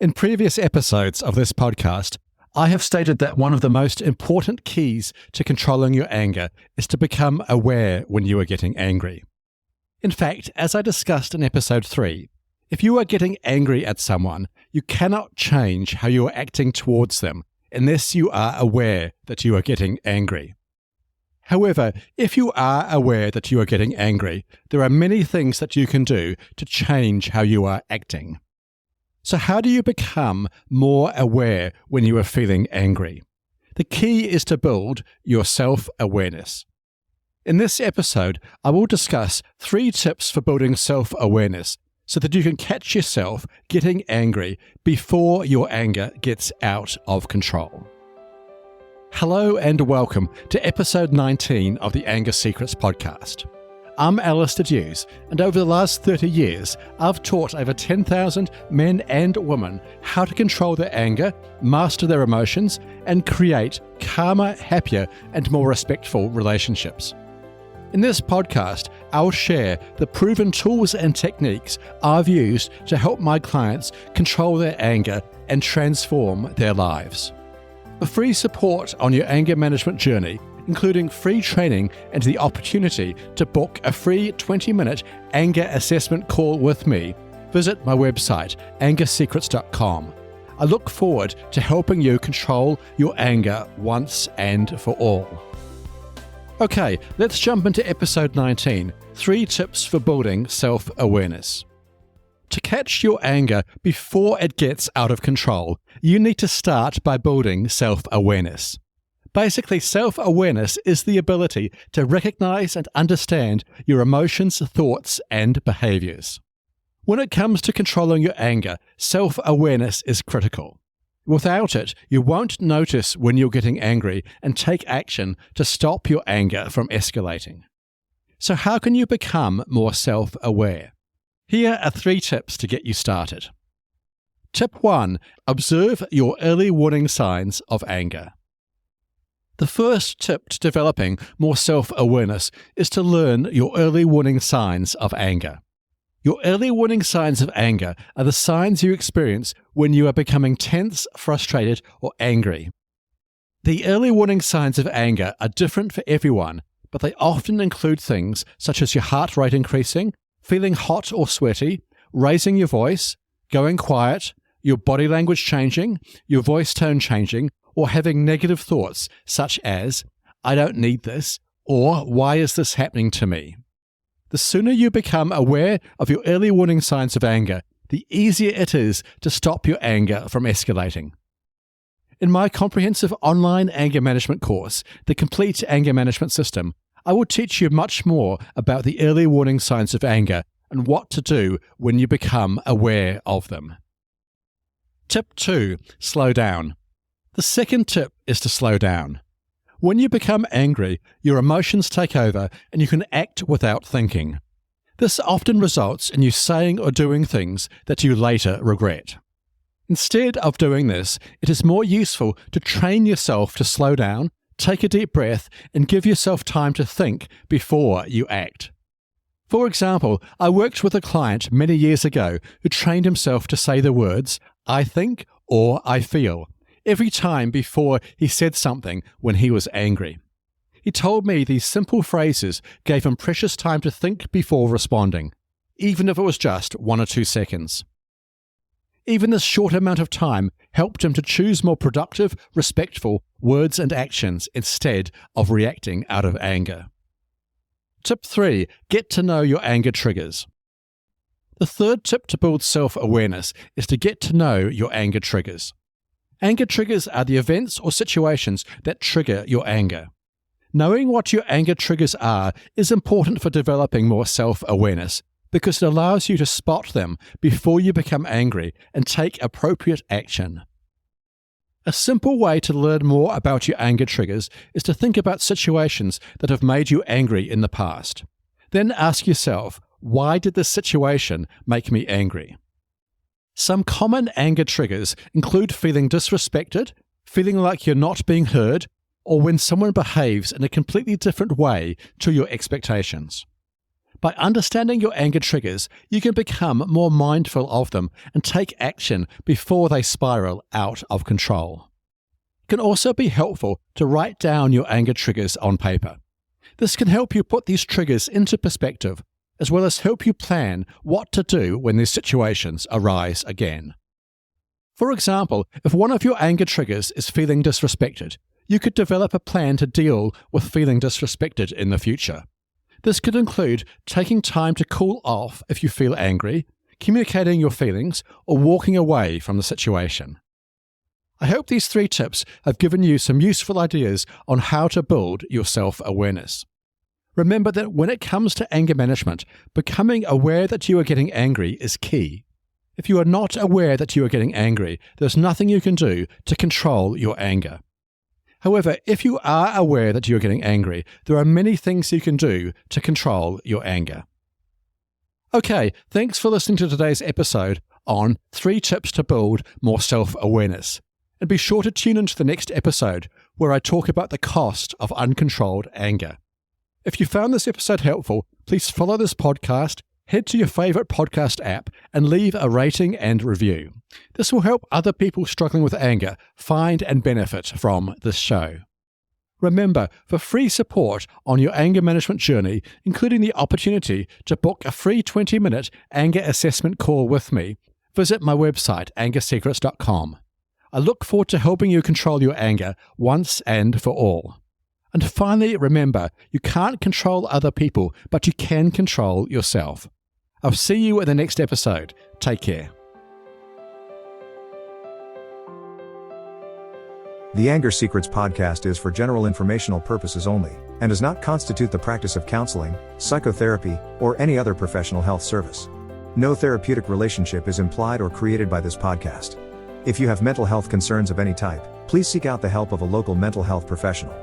In previous episodes of this podcast, I have stated that one of the most important keys to controlling your anger is to become aware when you are getting angry. In fact, as I discussed in episode 3, if you are getting angry at someone, you cannot change how you are acting towards them unless you are aware that you are getting angry. However, if you are aware that you are getting angry, there are many things that you can do to change how you are acting. So how do you become more aware when you are feeling angry? The key is to build your self-awareness. In this episode, I will discuss 3 tips for building self-awareness so that you can catch yourself getting angry before your anger gets out of control. Hello and welcome to episode 19 of the Anger Secrets podcast. I'm Alistair Hughes, and over the last 30 years, I've taught over 10,000 men and women how to control their anger, master their emotions, and create calmer, happier, and more respectful relationships. In this podcast, I'll share the proven tools and techniques I've used to help my clients control their anger and transform their lives. For free support on your anger management journey, including free training and the opportunity to book a free 20-minute anger assessment call with me, visit my website, angersecrets.com. I look forward to helping you control your anger once and for all. Okay, let's jump into episode 19, 3 tips for building self-awareness. To catch your anger before it gets out of control, you need to start by building self-awareness. Basically, self-awareness is the ability to recognize and understand your emotions, thoughts, and behaviors. When it comes to controlling your anger, self-awareness is critical. Without it, you won't notice when you're getting angry and take action to stop your anger from escalating. So how can you become more self-aware? Here are 3 tips to get you started. Tip 1. Observe your early warning signs of anger. The first tip to developing more self-awareness is to learn your early warning signs of anger. Your early warning signs of anger are the signs you experience when you are becoming tense, frustrated, or angry. The early warning signs of anger are different for everyone, but they often include things such as your heart rate increasing, feeling hot or sweaty, raising your voice, going quiet, your body language changing, your voice tone changing, or having negative thoughts such as, "I don't need this," or "Why is this happening to me?" The sooner you become aware of your early warning signs of anger, the easier it is to stop your anger from escalating. In my comprehensive online anger management course, The Complete Anger Management System, I will teach you much more about the early warning signs of anger and what to do when you become aware of them. Tip 2. Slow down. The second tip is to slow down. When you become angry, your emotions take over and you can act without thinking. This often results in you saying or doing things that you later regret. Instead of doing this, it is more useful to train yourself to slow down, take a deep breath, and give yourself time to think before you act. For example, I worked with a client many years ago who trained himself to say the words, "I think" or "I feel," every time before he said something when he was angry. He told me these simple phrases gave him precious time to think before responding, even if it was just 1 or 2 seconds. Even this short amount of time helped him to choose more productive, respectful words and actions instead of reacting out of anger. Tip 3. Get to know your anger triggers. The third tip to build self-awareness is to get to know your anger triggers. Anger triggers are the events or situations that trigger your anger. Knowing what your anger triggers are is important for developing more self-awareness because it allows you to spot them before you become angry and take appropriate action. A simple way to learn more about your anger triggers is to think about situations that have made you angry in the past. Then ask yourself, why did this situation make me angry? Some common anger triggers include feeling disrespected, feeling like you're not being heard, or when someone behaves in a completely different way to your expectations. By understanding your anger triggers, you can become more mindful of them and take action before they spiral out of control. It can also be helpful to write down your anger triggers on paper. This can help you put these triggers into perspective, as well as help you plan what to do when these situations arise again. For example, if one of your anger triggers is feeling disrespected, you could develop a plan to deal with feeling disrespected in the future. This could include taking time to cool off if you feel angry, communicating your feelings, or walking away from the situation. I hope these 3 tips have given you some useful ideas on how to build your self-awareness. Remember that when it comes to anger management, becoming aware that you are getting angry is key. If you are not aware that you are getting angry, there's nothing you can do to control your anger. However, if you are aware that you are getting angry, there are many things you can do to control your anger. Okay, thanks for listening to today's episode on 3 tips to build more self-awareness. And be sure to tune into the next episode where I talk about the cost of uncontrolled anger. If you found this episode helpful, please follow this podcast, head to your favorite podcast app, and leave a rating and review. This will help other people struggling with anger find and benefit from this show. Remember, for free support on your anger management journey, including the opportunity to book a free 20-minute anger assessment call with me, visit my website, angersecrets.com. I look forward to helping you control your anger once and for all. And finally, remember, you can't control other people, but you can control yourself. I'll see you in the next episode. Take care. The Anger Secrets podcast is for general informational purposes only, and does not constitute the practice of counseling, psychotherapy, or any other professional health service. No therapeutic relationship is implied or created by this podcast. If you have mental health concerns of any type, please seek out the help of a local mental health professional.